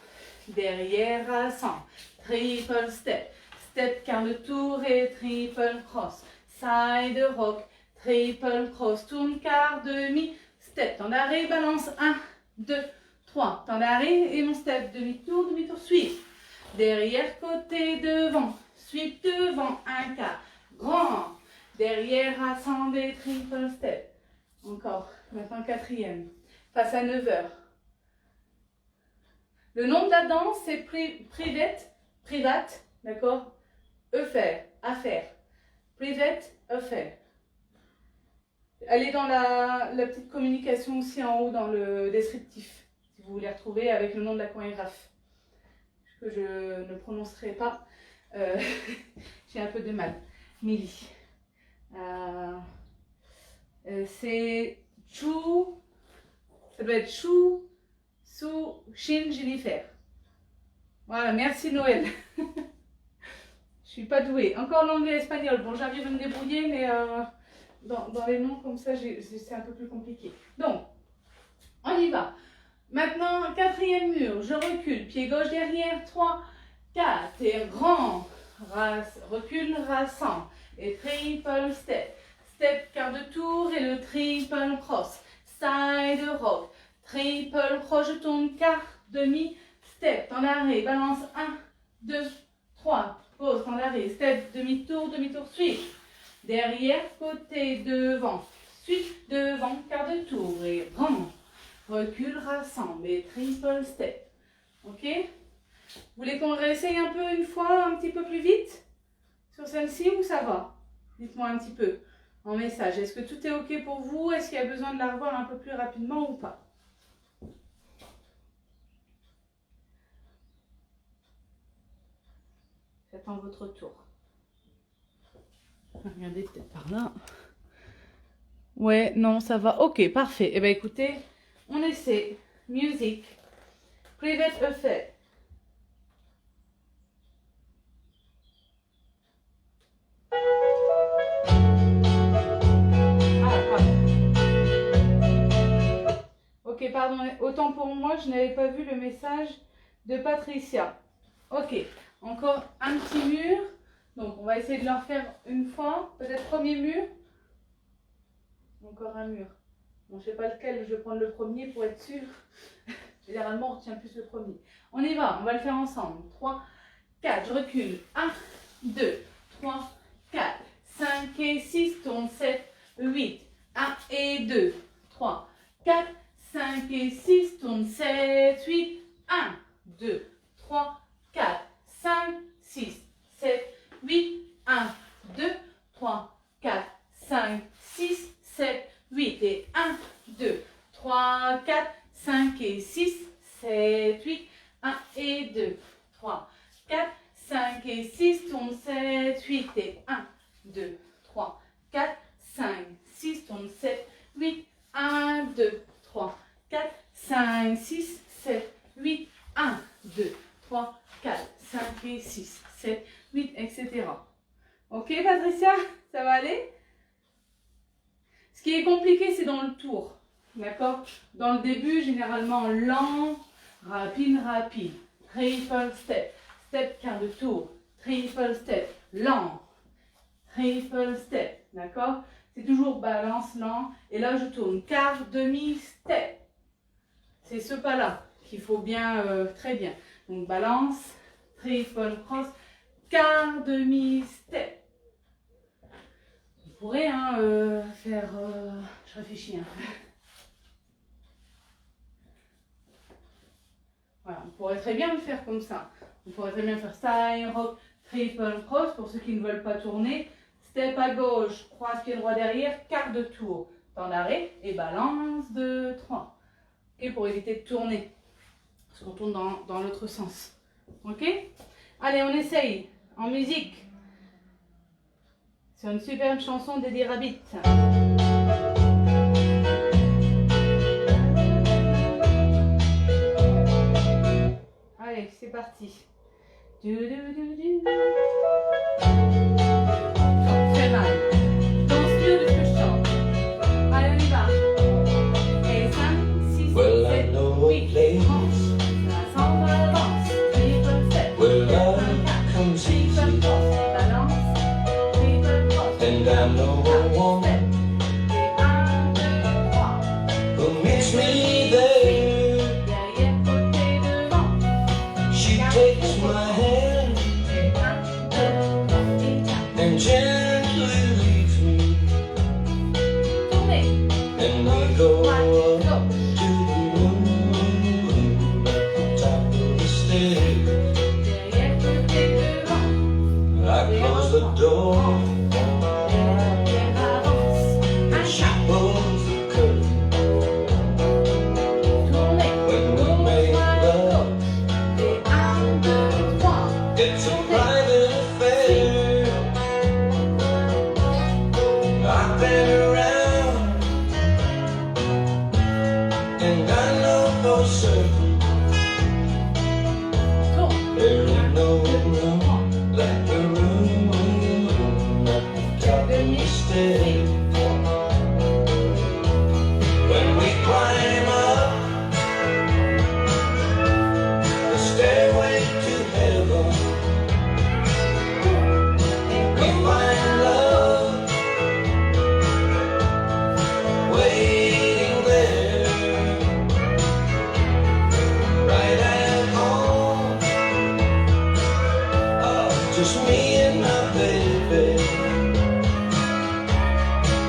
[SPEAKER 1] Derrière, rassemble. Triple step. Step quart de tour et triple cross. Side rock. Triple cross. Tourne quart, demi. Step. Temps d'arrêt. Balance. 1, 2, 3. Temps d'arrêt. Et mon step. Demi-tour, demi-tour. Sweep. Derrière, côté, devant. Sweep devant. Un quart. Grand. Derrière, rassemble et triple step. Encore. Maintenant, quatrième. Face à 9 heures. Le nom de la danse, c'est private, d'accord? Affaire, affaire. Private, affaire. Elle est dans la petite communication aussi en haut dans le descriptif. Si vous voulez retrouver avec le nom de la chorégraphe. Que je ne prononcerai pas. J'ai un peu de mal. Milly. C'est Chou. Ça doit être Chou. Sous Shin Jennifer. Voilà, merci Noël. Je suis pas douée. Encore l'anglais et l'espagnol. Bon, j'arrive à me débrouiller, mais dans les noms comme ça, c'est un peu plus compliqué. Donc, on y va. Maintenant, quatrième mur. Je recule. Pied gauche derrière. 3, 4. Et grand. Recule, rassemble. Et triple step. Step quart de tour et le triple cross. Side rock. Triple cross, je tourne quart, demi, step, temps d'arrêt, balance 1, 2, 3, pause, temps d'arrêt, step, demi-tour, demi-tour, sweep. Derrière, côté, devant, sweep, devant, quart de tour et grand. Recule, rassemble et triple step. Ok? Vous voulez qu'on réessaye un peu une fois, un petit peu plus vite sur celle-ci ou ça va? Dites-moi un petit peu en message. Est-ce que tout est ok pour vous? Est-ce qu'il y a besoin de la revoir un peu plus rapidement ou pas? J'attends votre tour. Regardez peut-être par là. Ouais, non, ça va. Ok, parfait. Eh bien, écoutez, on essaie. Music. Private affair. Ah, pardon. Ok, pardon. Autant pour moi, je n'avais pas vu le message de Patricia. Ok. Encore un petit mur. Donc, on va essayer de le refaire une fois. Peut-être premier mur. Encore un mur. Bon, je ne sais pas lequel, je vais prendre le premier pour être sûr. Généralement, on retient plus le premier. On y va, on va le faire ensemble. 3, 4, je recule. 1, 2, 3, 4, 5 et 6, tourne 7, 8. 1 et 2, 3, 4, 5 et 6, tourne 7, 8. 1, 2, 3, 4, 5, 6, 7, 8, 1, 2, 3, 4, 5, 6, 7, 8 et 1, 2, 3, 4, 5 et 6, 7, 8, 1 et 2, 3, 4, 5 et 6, tourne 7, 8 et 1, 2, 3, 4, 5, 6, tourne 7, 8, 1, 2, 3, 4, 5, 6, 7, 8, 1, 2, 3, 4, 5 et 6, 7, 8, etc. Ok Patricia, ça va aller? Ce qui est compliqué, c'est dans le tour. D'accord? Dans le début, généralement lent, rapide, rapide. Triple step. Step quart de tour. Triple step. Lent. Triple step. D'accord? c'est toujours balance, lent, et là je tourne, quart, demi, step. C'est ce pas-là qu'il faut bien, très bien. Donc balance, triple cross, quart, demi, step. Vous pourrez faire, je réfléchis. Voilà, on pourrait très bien le faire comme ça. On pourrait très bien faire side rock, triple cross pour ceux qui ne veulent pas tourner. Step à gauche, croise pied droit derrière, quart de tour, temps d'arrêt et balance de 3. Ok, pour éviter de tourner. Parce qu'on tourne dans l'autre sens. Ok? Allez, on essaye. En musique. C'est une super chanson d'Eddie Rabbit. Allez, c'est parti. Très mal. Danse mieux de ce que je chante. Allez, on y va. Et 5, 6,
[SPEAKER 2] Well, I
[SPEAKER 1] 7,
[SPEAKER 2] know a
[SPEAKER 1] 8,
[SPEAKER 2] place
[SPEAKER 1] 30. La samba avance. Triple step.
[SPEAKER 2] where love comes
[SPEAKER 1] Triple
[SPEAKER 2] easy,
[SPEAKER 1] cross. Balance. Triple cross.
[SPEAKER 2] and I know a woman
[SPEAKER 1] Et 1, 2, 3.
[SPEAKER 2] who meets me there.
[SPEAKER 1] Derrière, côté, devant.
[SPEAKER 2] She takes my hand
[SPEAKER 1] Et 1, 2, 3 et 4.
[SPEAKER 2] and gently leads me,
[SPEAKER 1] Tournez.
[SPEAKER 2] and we go
[SPEAKER 1] Droite,
[SPEAKER 2] up
[SPEAKER 1] gauche.
[SPEAKER 2] to the moon at the top of the stairs.
[SPEAKER 1] Derrière, côté, devant.
[SPEAKER 2] I close the door,
[SPEAKER 1] Derrière, avance.
[SPEAKER 2] and she pulls the curtain.
[SPEAKER 1] Tournez.
[SPEAKER 2] When we
[SPEAKER 1] Gauche,
[SPEAKER 2] make
[SPEAKER 1] droite,
[SPEAKER 2] love,
[SPEAKER 1] gauche. Et 1, 2, 3.
[SPEAKER 2] it's a private affair. I've been around, and I know for certain
[SPEAKER 1] Tourne.
[SPEAKER 2] there ain't no room like the room at the top of the stairs. When we climb up the stairway to heaven, we find love waiting there, right at home. Just me and my baby.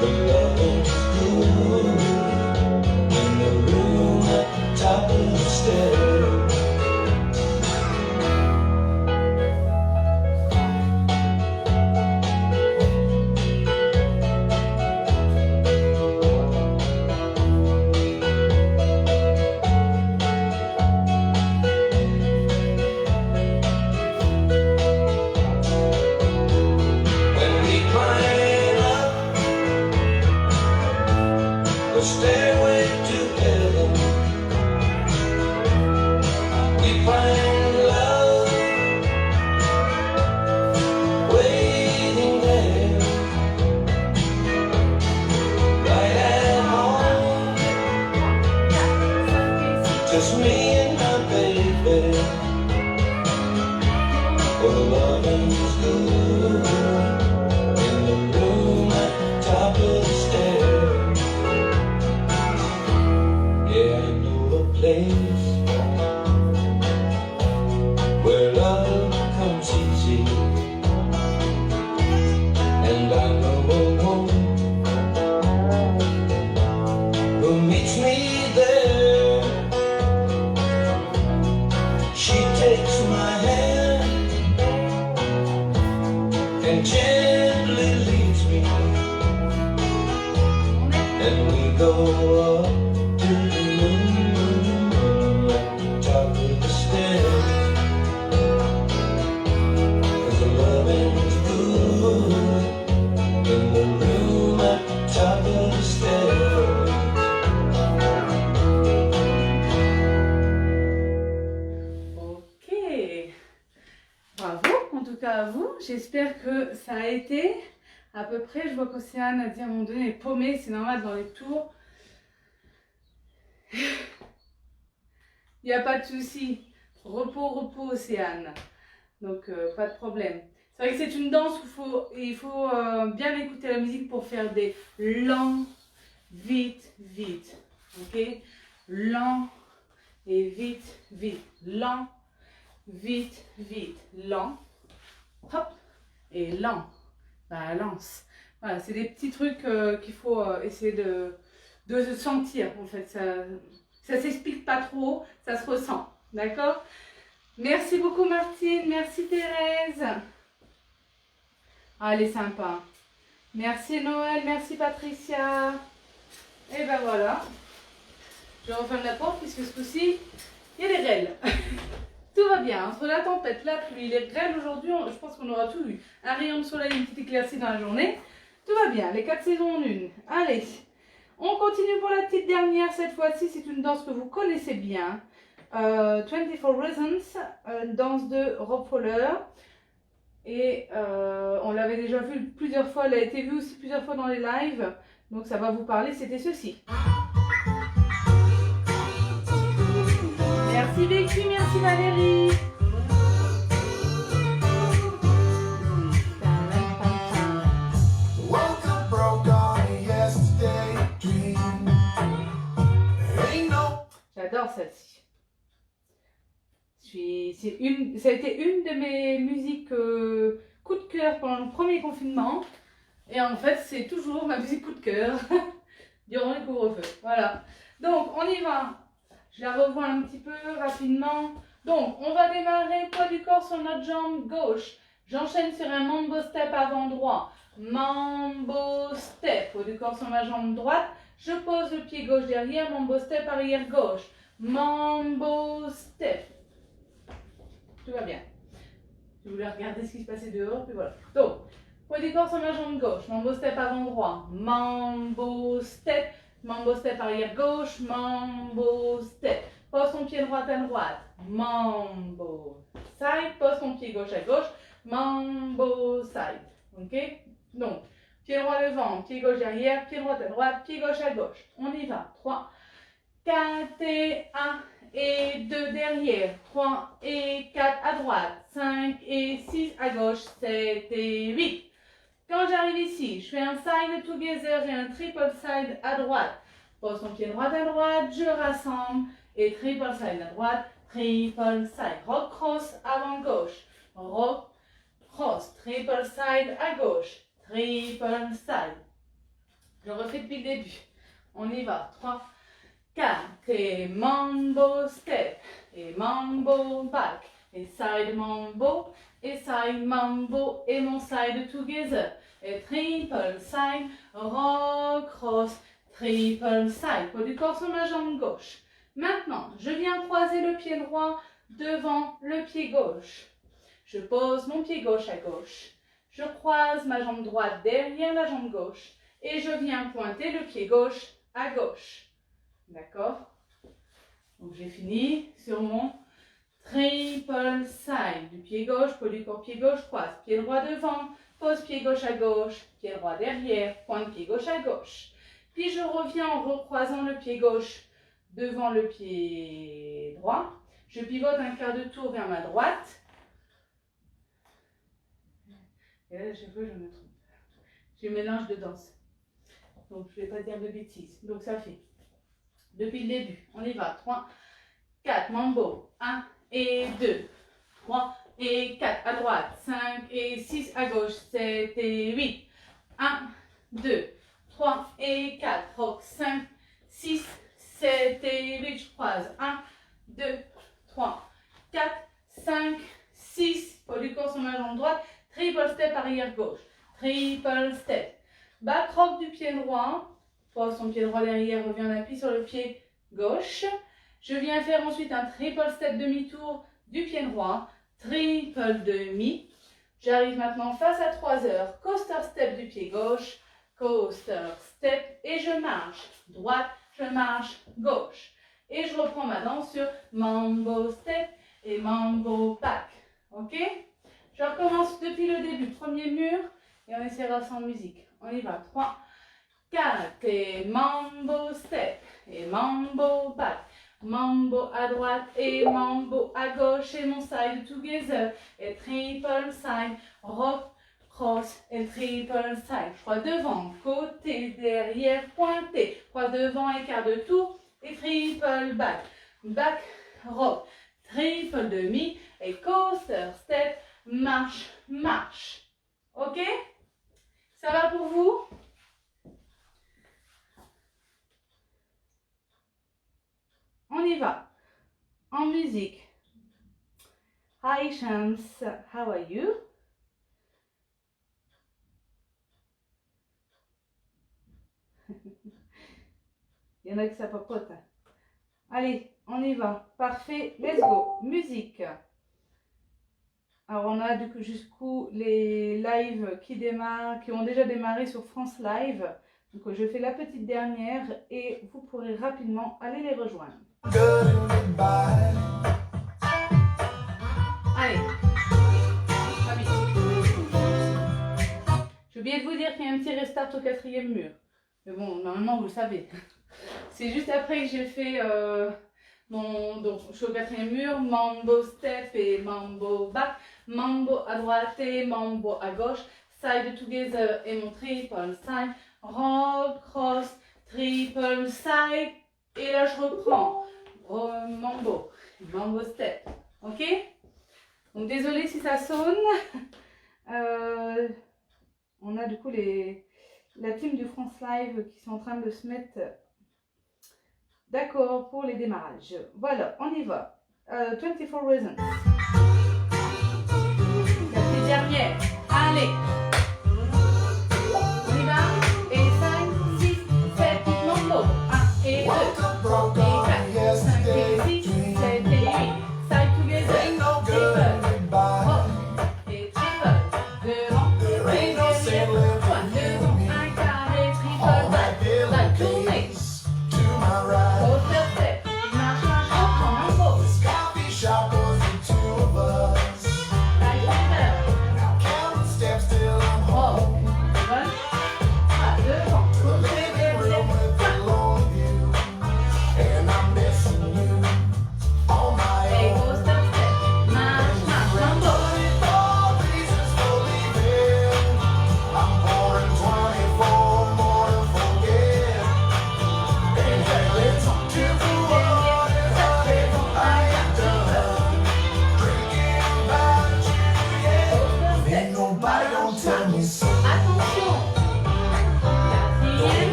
[SPEAKER 2] The loving's good in the room at the top of the stairs. When we climb up the stairway to heaven, we find love waiting there, right at home. Just me and my baby. For the loving's good in the room at the top of the stairs. Yeah, I know a place where love comes easy, and I know a woman who meets me there. She takes my hand and gently leads me, and we go up to the moon at the top of the stairs. 'Cause the loving's good in the room at the top of the stairs.
[SPEAKER 1] Ok. Bravo, en tout cas à vous. J'espère que ça a été à peu près. Je vois qu'Océane a dit à un moment donné, elle est paumée, c'est normal dans les tours. Il n'y a pas de souci. Repos, repos, Océane. Donc, pas de problème. C'est vrai que c'est une danse où il faut bien écouter la musique pour faire des lents, vite, vite. Ok? Lent et vite, vite. Lent, vite, vite. Lent. Hop. Et lent. Balance. Voilà, c'est des petits trucs qu'il faut essayer de se sentir en fait. Ça s'explique pas trop, ça se ressent. D'accord? Merci beaucoup Martine, merci Thérèse. Ah, elle est sympa. Merci Noël, merci Patricia. Et ben voilà. Je referme la porte puisque ce coup-ci, il y a des grêles. Tout va bien, entre la tempête, la pluie, les grêles aujourd'hui, je pense qu'on aura tout eu. Un rayon de soleil, une petite éclaircie dans la journée. Tout va bien, les 4 saisons en une. Allez, on continue pour la petite dernière. Cette fois-ci, c'est une danse que vous connaissez bien. 24 Reasons, danse de Rob Fowler. Et on l'avait déjà vue plusieurs fois, elle a été vue aussi plusieurs fois dans les lives. Donc ça va vous parler, c'était ceci. Merci Becky, merci Valérie. J'adore celle-ci. Ça a été une de mes musiques coup de cœur pendant le premier confinement. Et en fait, c'est toujours ma musique coup de cœur durant les couvre-feu. Voilà. Donc, on y va. Je la revois un petit peu rapidement. Donc, on va démarrer poids du corps sur notre jambe gauche. J'enchaîne sur un mambo step avant droit. Mambo step. Poids du corps sur ma jambe droite. Je pose le pied gauche derrière. Mambo step arrière gauche. Mambo step. Tout va bien. Je voulais regarder ce qui se passait dehors, puis voilà. Donc, poids du corps sur ma jambe gauche. Mambo step avant droit. Mambo step. Mambo step arrière gauche. Mambo step. Pose ton pied droit à droite. Mambo side. Pose ton pied gauche à gauche. Mambo side. Ok? Donc, pied droit devant, pied gauche derrière, pied droit à droite, pied gauche à gauche. On y va. 3, 4 et 1 et 2 derrière. 3 et 4 à droite. 5 et 6 à gauche. 7 et 8. Quand j'arrive ici, je fais un side together et un triple side à droite. Pose ton pied droit à droite, je rassemble et triple side à droite, triple side. Rock cross avant gauche. Rock cross, triple side à gauche, triple side. Je refais depuis le début. On y va. 3, 4 et mambo step et mambo back et side mambo et side mambo et mon side together et triple side, rock cross, triple side. Poids du corps sur ma jambe gauche. Maintenant, je viens croiser le pied droit devant le pied gauche. Je pose mon pied gauche à gauche. Je croise ma jambe droite derrière la jambe gauche et je viens pointer le pied gauche à gauche. D'accord? Donc j'ai fini sur mon triple side. Du pied gauche, poids du corps, pied gauche, croise. Pied droit devant, pose pied gauche à gauche, pied droit derrière, pointe pied gauche à gauche. Puis je reviens en recroisant le pied gauche devant le pied droit. Je pivote un quart de tour vers ma droite. Et là, à chaque fois, je me trompe. J'ai un mélange de danse. Donc, je ne vais pas dire de bêtises. Donc, ça fait, depuis le début, on y va. 3, 4, mambo. 1 et 2. 3 et 4 à droite. 5 et 6 à gauche. 7 et 8. 1, 2, 3 et 4. Rock. 5, 6, 7 et 8. Je croise. 1, 2, 3, 4, 5, 6. Poids du corps sur ma jambe droite. Triple step arrière gauche. Triple step. Back rock du pied droit. Pose son pied droit derrière. Reviens en appui sur le pied gauche. Je viens faire ensuite un triple step demi-tour du pied droit. Triple demi. J'arrive maintenant face à 3 heures. Coaster step du pied gauche. Coaster step. Et je marche. Droite. Je marche. Gauche. Et je reprends ma danse sur mambo step et mambo back. Ok? Je recommence depuis le début, premier mur, et on essaiera sans musique. On y va. 3, 4, et mambo step, et mambo back. mambo à droite et mambo à gauche et mon side together et triple side, rock, cross et triple side. Je crois devant, côté, derrière, pointé, croix devant et quart de tour et triple back, back, rock, triple demi et coaster, step, marche, marche. Ok? Ça va pour vous? On y va. En musique. Hi Chance, how are you? Il y en a que ça papote. Allez, on y va. Parfait, let's go. Musique. Alors on a jusqu'où les lives qui démarrent, qui ont déjà démarré sur France Live. Donc je fais la petite dernière et vous pourrez rapidement aller les rejoindre. Allez. Ah oui. J'ai oublié de vous dire qu'il y a un petit restart au 4e mur. Mais bon, normalement vous le savez. C'est juste après que j'ai fait donc je suis au 4e mur, mambo step et mambo back, mambo à droite et mambo à gauche, side together et mon triple side, rock, cross, triple side et là je reprends mambo, mambo step, ok? Donc désolé si ça sonne, on a du coup la team du France Live qui sont en train de se mettre d'accord pour les démarrages. Voilà, on y va. 24 Reasons. La petite dernière. Allez. On y va. Et 5, 6, 7, mambo. 1 et 2, 3 et 4, 5 et 6, 7 et 8. Side together. Triple. Rock. Et triple. Devant. Et derrière. Point devant. Un carré. Triple back. La tournée.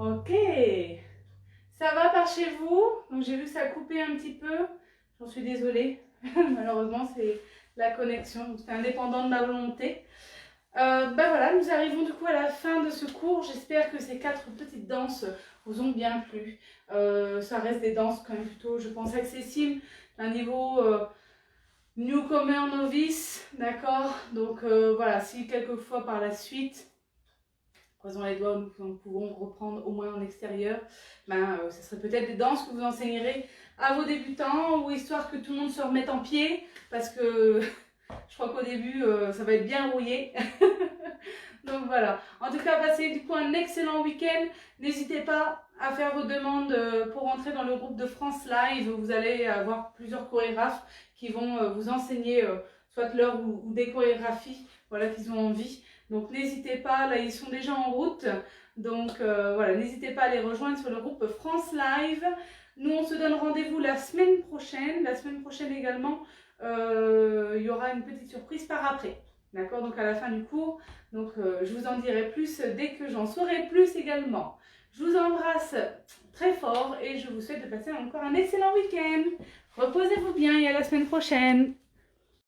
[SPEAKER 1] Ok, ça va par chez vous? Donc j'ai vu que ça a coupé un petit peu, j'en suis désolée, malheureusement c'est la connexion, c'est indépendant de ma volonté. Ben voilà, nous arrivons du coup à la fin de ce cours. J'espère que ces 4 petites danses vous ont bien plu. Ça reste des danses quand même plutôt, je pense, accessibles, un niveau newcomer novice, d'accord. Donc voilà, si quelquefois par la suite, croisons les doigts, nous pouvons reprendre au moins en extérieur, ce serait peut-être des danses que vous enseignerez à vos débutants, ou histoire que tout le monde se remette en pied, parce que je crois qu'au début, ça va être bien rouillé. Donc voilà. En tout cas, passez du coup un excellent week-end. N'hésitez pas à faire vos demandes pour entrer dans le groupe de France Live. Vous allez avoir plusieurs chorégraphes qui vont vous enseigner soit leur ou des chorégraphies qu'ils ont envie. Donc n'hésitez pas, là ils sont déjà en route. Donc voilà, n'hésitez pas à les rejoindre sur le groupe France Live. Nous, on se donne rendez-vous la semaine prochaine. La semaine prochaine également, il y aura une petite surprise par après. D'accord, donc à la fin du cours. Donc je vous en dirai plus dès que j'en saurai plus également. Je vous embrasse très fort et je vous souhaite de passer encore un excellent week-end. Reposez-vous bien et à la semaine prochaine.